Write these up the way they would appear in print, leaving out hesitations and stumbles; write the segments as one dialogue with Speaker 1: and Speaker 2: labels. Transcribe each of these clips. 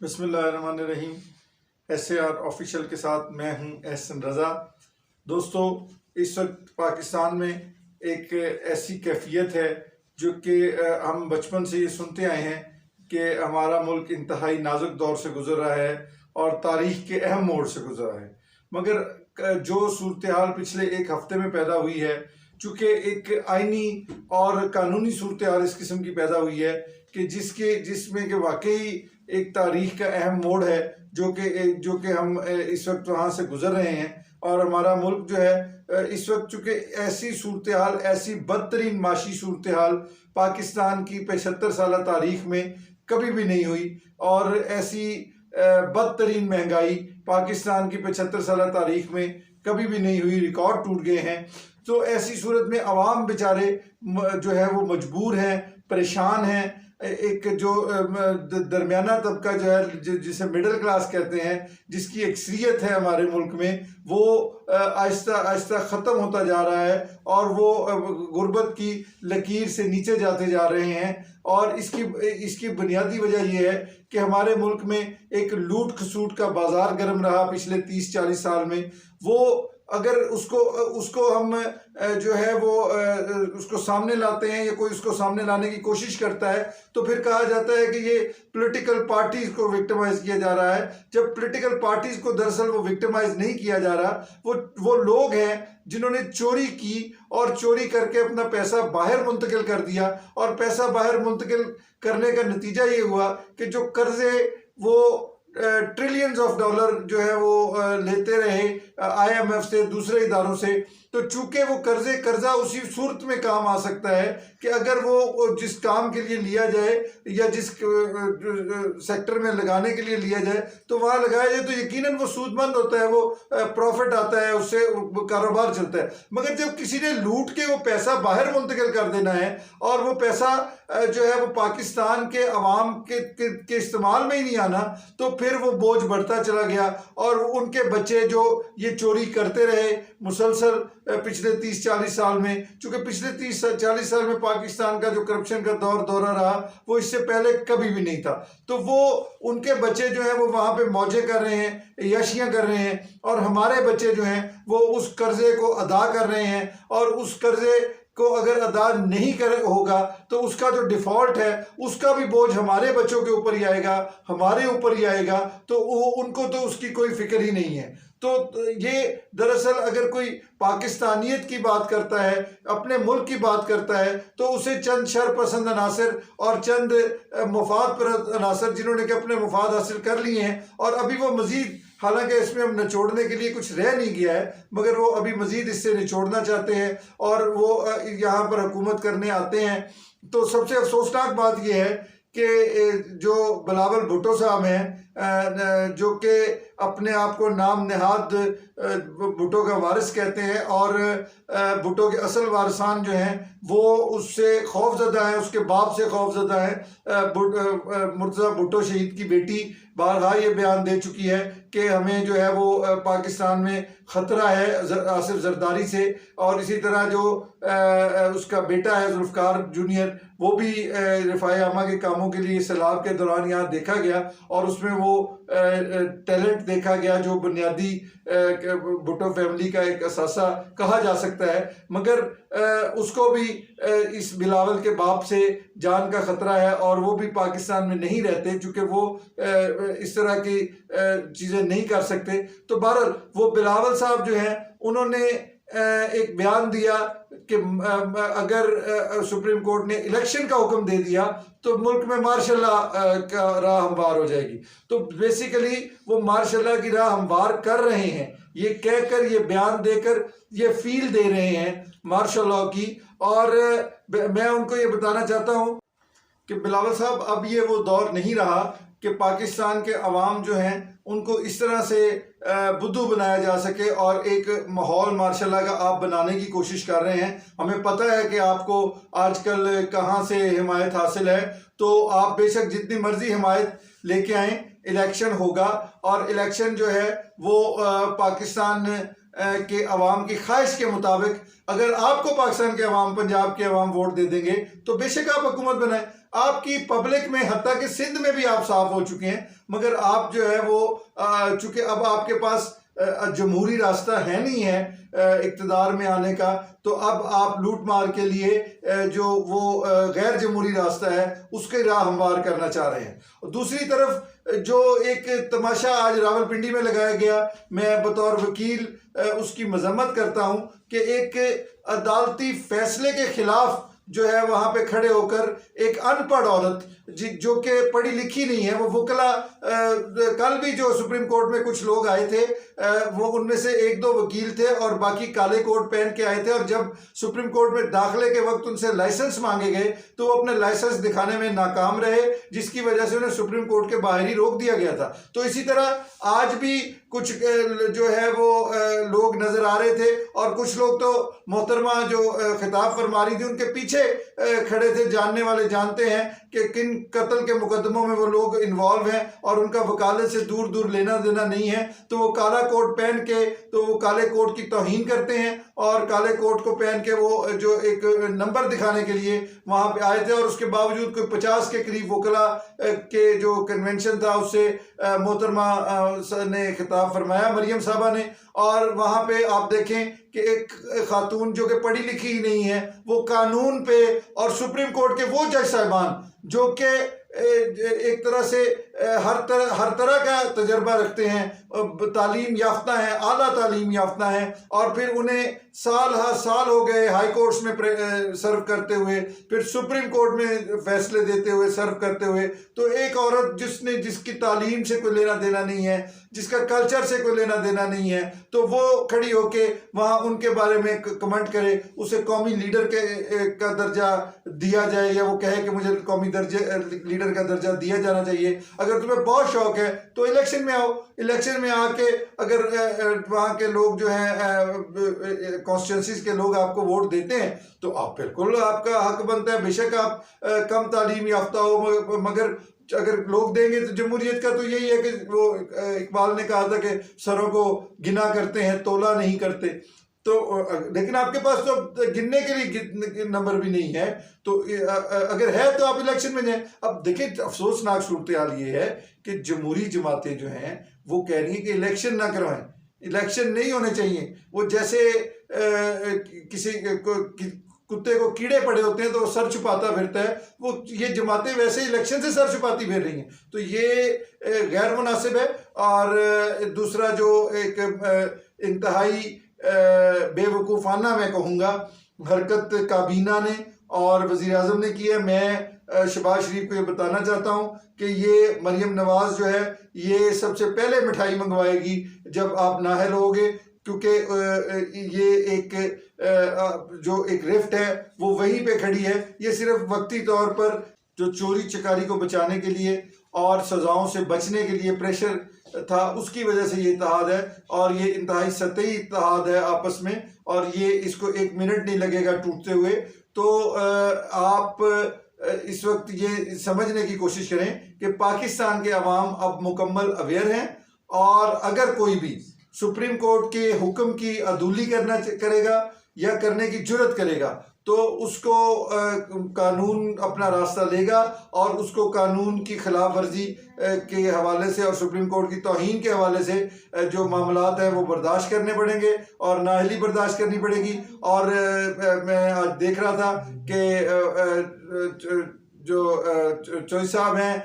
Speaker 1: बिस्मिल्लाहिर्रहमानिर्रहीम। SAR official के साथ मैं हूं एहसन रज़ा। दोस्तों, इस वक्त पाकिस्तान में एक ऐसी कैफियत है जो कि हम बचपन से ये सुनते आए हैं कि हमारा मुल्क इंतहाई नाजुक दौर से गुजर रहा है और तारीख के अहम मोड़ से गुजर रहा है। मगर जो सूरत हाल पिछले एक हफ्ते में पैदा हुई है, चूँकि एक आइनी और कानूनी सूरत हाल इस किस्म की पैदा हुई है कि जिसमें कि वाकई एक तारीख का अहम मोड़ है जो कि हम इस वक्त वहाँ से गुजर रहे हैं। और हमारा मुल्क जो है इस वक्त, चूँकि ऐसी सूरत हाल, ऐसी बदतरीन माशी सूरत हाल पाकिस्तान की 75 साल तारीख में कभी भी नहीं हुई, और ऐसी बदतरीन महंगाई पाकिस्तान की 75 साल तारीख में कभी भी नहीं हुई। रिकॉर्ड टूट गए हैं। तो ऐसी सूरत में अवाम बेचारे जो है वो मजबूर हैं, परेशान हैं। एक जो दरमियाना तबका जो है, जिसे मिडिल क्लास कहते हैं, जिसकी अक्सरियत है हमारे मुल्क में, वो आहिस्ता आहिस्ता ख़त्म होता जा रहा है और वो गुर्बत की लकीर से नीचे जाते जा रहे हैं। और इसकी बुनियादी वजह यह है कि हमारे मुल्क में एक लूट खसूट का बाजार गर्म रहा पिछले 30-40 साल में। वो अगर उसको हम जो है वो उसको सामने लाते हैं या कोई उसको सामने लाने की कोशिश करता है तो फिर कहा जाता है कि ये पॉलिटिकल पार्टीज को विक्टिमाइज किया जा रहा है, जब पॉलिटिकल पार्टीज को दरअसल वो विक्टिमाइज नहीं किया जा रहा। वो लोग हैं जिन्होंने चोरी की और चोरी करके अपना पैसा बाहर मुंतकिल कर दिया, और पैसा बाहर मुंतकिल करने का नतीजा ये हुआ कि जो कर्जे वो ट्रिलियंस ऑफ डॉलर जो है वो लेते रहे IMF से, दूसरे इदारों से। तो चूंकि वो कर्जा उसी सूरत में काम आ सकता है कि अगर वो जिस काम के लिए लिया जाए या जिस सेक्टर में लगाने के लिए लिया जाए तो वहाँ लगाया जाए तो यकीनन वो सूदमंद होता है, वो प्रॉफिट आता है, उससे कारोबार चलता है। मगर जब किसी ने लूट के वो पैसा बाहर मुंतकिल कर देना है और वो पैसा जो है वो पाकिस्तान के अवाम के इस्तेमाल में ही नहीं आना, तो फिर वो बोझ बढ़ता चला गया। और उनके बच्चे जो ये चोरी करते रहे मुसलसल पिछले 30-40 साल में, चूंकि पिछले 30-40 साल में पाकिस्तान का जो करप्शन का दौरा रहा वो इससे पहले कभी भी नहीं था। तो वो उनके बच्चे जो हैं वो वहाँ पे मौजे कर रहे हैं, याशियाँ कर रहे हैं, और हमारे बच्चे जो हैं वो उस कर्जे को अदा कर रहे हैं। और उस कर्जे को अगर अदा नहीं होगा तो उसका जो डिफ़ॉल्ट है उसका भी बोझ हमारे बच्चों के ऊपर ही आएगा, हमारे ऊपर ही आएगा। तो उनको तो उसकी कोई फिक्र ही नहीं है। तो ये दरअसल अगर कोई पाकिस्तानियत की बात करता है, अपने मुल्क की बात करता है, तो उसे चंद शरपसंद अनासर और चंद मुफाद परस्त अनासर जिन्होंने कि अपने मुफाद हासिल कर लिए हैं, और अभी वो मज़ीद, हालांकि इसमें हम निचोड़ने के लिए कुछ रह नहीं गया है, मगर वो अभी मज़ीद इससे निचोड़ना चाहते हैं और वो यहाँ पर हुकूमत करने आते हैं। तो सबसे अफसोसनाक बात यह है कि जो बिलावल भुट्टो साहब हैं, जो कि अपने आप को नाम नेहाद भुट्टो का वारिस कहते हैं, और भुट्टो के असल वारिसान जो हैं वो उससे खौफजदा हैं, उसके बाप से खौफजदा हैं। मुर्तज़ा भुट्टो शहीद की बेटी बारहा ये बयान दे चुकी है कि हमें जो है वो पाकिस्तान में ख़तरा है आसिफ जरदारी से। और इसी तरह जो उसका बेटा है जुल्फ़कार जूनियर, वो भी रिफ़ाए आमा के कामों के लिए सैलाब के दौरान यहाँ देखा गया, और उसमें वो टैलेंट देखा गया जो बुनियादी भुट्टो फैमिली का एक असासा कहा जा सकता है। मगर उसको भी इस बिलावल के बाप से जान का ख़तरा है, और वो भी पाकिस्तान में नहीं रहते चूँकि वो इस तरह की चीज़ें नहीं कर सकते। तो बहरहाल वो बिलावल साहब जो हैं उन्होंने एक बयान दिया कि अगर सुप्रीम कोर्ट ने इलेक्शन का हुक्म दे दिया तो मुल्क में मार्शल लॉ का राह हमवार हो जाएगी। तो बेसिकली वो मार्शल लॉ की राह हमवार कर रहे हैं, ये कहकर, ये बयान देकर, ये फील दे रहे हैं मार्शल लॉ की। और मैं उनको ये बताना चाहता हूँ कि बिलावल साहब, अब ये वो दौर नहीं रहा कि पाकिस्तान के अवाम जो हैं उनको इस तरह से बुद्धू बनाया जा सके और एक माहौल मार्शल लॉ का आप बनाने की कोशिश कर रहे हैं। हमें पता है कि आपको आजकल कहाँ से हिमायत हासिल है, तो आप बेशक जितनी मर्जी हिमायत लेके आएँ, इलेक्शन होगा, और इलेक्शन जो है वो पाकिस्तान के अवाम की ख्वाहिश के मुताबिक, अगर आपको पाकिस्तान के अवाम, पंजाब के अवाम वोट दे देंगे तो बेशक आप हुकूमत बनाएं। आपकी पब्लिक में, हत्ता कि सिंध में भी आप साफ हो चुके हैं, मगर आप जो है वो चूंकि अब आपके पास जमहूरी रास्ता है नहीं है इक़्तिदार में आने का, तो अब आप लूट मार के लिए जो वो गैर जमहूरी रास्ता है उसके राह हमवार करना चाह रहे हैं। और दूसरी तरफ जो एक तमाशा आज रावलपिंडी में लगाया गया, मैं बतौर वकील उसकी मजम्मत करता हूं कि एक अदालती फैसले के खिलाफ जो है वहां पे खड़े होकर एक अनपढ़ औरत जो कि पढ़ी लिखी नहीं है, वो वकला कल भी जो सुप्रीम कोर्ट में कुछ लोग आए थे वो उनमें से एक दो वकील थे और बाकी काले कोट पहन के आए थे, और जब सुप्रीम कोर्ट में दाखिले के वक्त उनसे लाइसेंस मांगे गए तो वो अपने लाइसेंस दिखाने में नाकाम रहे, जिसकी वजह से उन्हें सुप्रीम कोर्ट के बाहर ही रोक दिया गया था। तो इसी तरह आज भी कुछ जो है वो लोग नजर आ रहे थे, और कुछ लोग तो मोहतरमा जो खिताब फरमा रही थी उनके पीछे खड़े थे। जानने वाले जानते हैं कि किन कत्ल के मुकदमों में वो लोग इन्वॉल्व हैं और उनका वकालत से दूर दूर लेना देना नहीं है, तो वो काला कोट पहन के तो वो काले कोट की तौहीन करते हैं, और काले कोट को पहन के वो जो एक नंबर दिखाने के लिए वहां पे आए थे, और उसके बावजूद कोई 50 के करीब वकला के जो कन्वेंशन था उससे मोहतरमा ने खिताब फरमाया, मरियम साहबा ने। और वहां पे आप देखें कि एक खातून जो कि पढ़ी लिखी ही नहीं है, वो कानून पे और सुप्रीम कोर्ट के वो जज साहिबान जो कि एक तरह से हर तरह का तजर्बा रखते हैं, तालीम याफ्ता हैं, आला तालीम याफ्ता हैं, और फिर उन्हें हर साल हो गए हाई कोर्ट्स में सर्व करते हुए, फिर सुप्रीम कोर्ट में फैसले देते हुए, सर्व करते हुए। तो एक औरत जिसकी तालीम से कोई लेना देना नहीं है, जिसका कल्चर से कोई लेना देना नहीं है, तो वो खड़ी होके वहाँ उनके बारे में कमेंट करे, उसे कौमी लीडर का दर्जा दिया जाए, या वो कहे कि मुझे कौमी लीडर का दर्जा दिया जाना चाहिए। अगर तुम्हें बहुत शौक है तो इलेक्शन में आओ, इलेक्शन में आके अगर वहाँ के लोग जो हैं कॉन्स्टिट्यूंसीज के लोग आपको वोट देते हैं तो आप बिल्कुल, आपका हक बनता है, बेशक आप कम तालीम याफ्ता हो, मगर अगर लोग देंगे तो जमहूरियत का तो यही है कि वो इकबाल ने कहा था कि सरों को गिना करते हैं, तोला नहीं करते। तो लेकिन आपके पास तो गिनने के लिए नंबर भी नहीं है, तो अगर है तो आप इलेक्शन में जाएं। अब देखिए, अफसोसनाक सूरत हाल ये है कि जमहूरी जमातें जो हैं वो कह रही हैं कि इलेक्शन ना करवाएं, इलेक्शन नहीं होने चाहिए। वो जैसे किसी कुत्ते को कीड़े पड़े होते हैं तो वो सर छुपाता फिरता है, वो ये जमातें वैसे इलेक्शन से सर छुपाती फिर रही हैं, तो ये गैर मुनासिब है। और दूसरा जो एक इंतहाई बेवकूफ़ाना मैं कहूँगा हरकत काबीना ने और वज़ीर आज़म ने की है, मैं शहबाज शरीफ को ये बताना चाहता हूँ कि ये मरियम नवाज जो है ये सबसे पहले मिठाई मंगवाएगी जब आप नाहल होगे, क्योंकि ये एक जो एक रिफ्ट है वो वहीं पे खड़ी है। ये सिर्फ वक्ती तौर पर जो चोरी चकारी को बचाने के लिए और सजाओं से बचने के लिए प्रेशर था, उसकी वजह से ये इत्तेहाद है, और ये इंतहाई सतही इत्तेहाद है आपस में, और ये इसको 1 मिनट नहीं लगेगा टूटते हुए। तो आप इस वक्त ये समझने की कोशिश करें कि पाकिस्तान के अवाम अब मुकम्मल अवेयर हैं, और अगर कोई भी सुप्रीम कोर्ट के हुक्म की अदूली करेगा या करने की जुर्रत करेगा तो उसको कानून अपना रास्ता लेगा, और उसको कानून की खिलाफ वर्जी के हवाले से और सुप्रीम कोर्ट की तौहीन के हवाले से जो मामलात हैं वो बर्दाश्त करने पड़ेंगे, और नाअहली बर्दाश्त करनी पड़ेगी। और मैं आज देख रहा था कि जो चौधरी साहब हैं,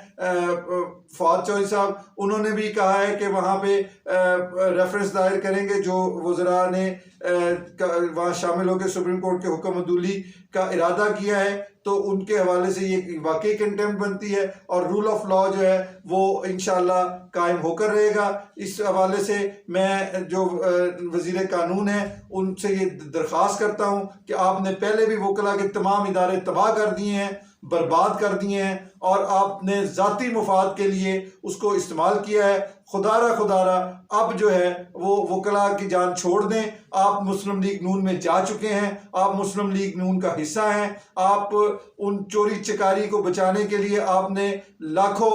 Speaker 1: फवाद चौधरी साहब, उन्होंने भी कहा है कि वहाँ पे रेफरेंस दायर करेंगे जो वज़रा ने वहाँ शामिल होकर सुप्रीम कोर्ट के हुक्म अदूली का इरादा किया है, तो उनके हवाले से ये वाकई कंटेम्प्ट बनती है, और रूल ऑफ लॉ जो है वो इंशाल्लाह कायम होकर रहेगा। इस हवाले से मैं जो वज़ीर कानून है उनसे ये दरख्वास्त करता हूँ कि आपने पहले भी वकला के तमाम इदारे तबाह कर दिए हैं, बर्बाद कर दिए हैं, और आपने ज़ाती मुफाद के लिए उसको इस्तेमाल किया है। खुदारा अब जो है वो वकला की जान छोड़ दें। आप मुस्लिम लीग नून में जा चुके हैं, आप मुस्लिम लीग नून का हिस्सा हैं, आप उन चोरी चकारी को बचाने के लिए आपने लाखों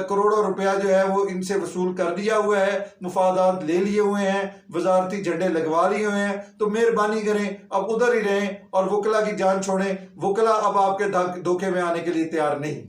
Speaker 1: करोड़ों रुपया जो है वो इनसे वसूल कर दिया हुआ है, मुफादात ले लिए हुए हैं, वजारती झंडे लगवा लिए हुए हैं। तो मेहरबानी करें अब उधर ही रहें और वकला की जान छोड़ें। वकला अब आपके धोखे में आने के लिए तैयार नहीं।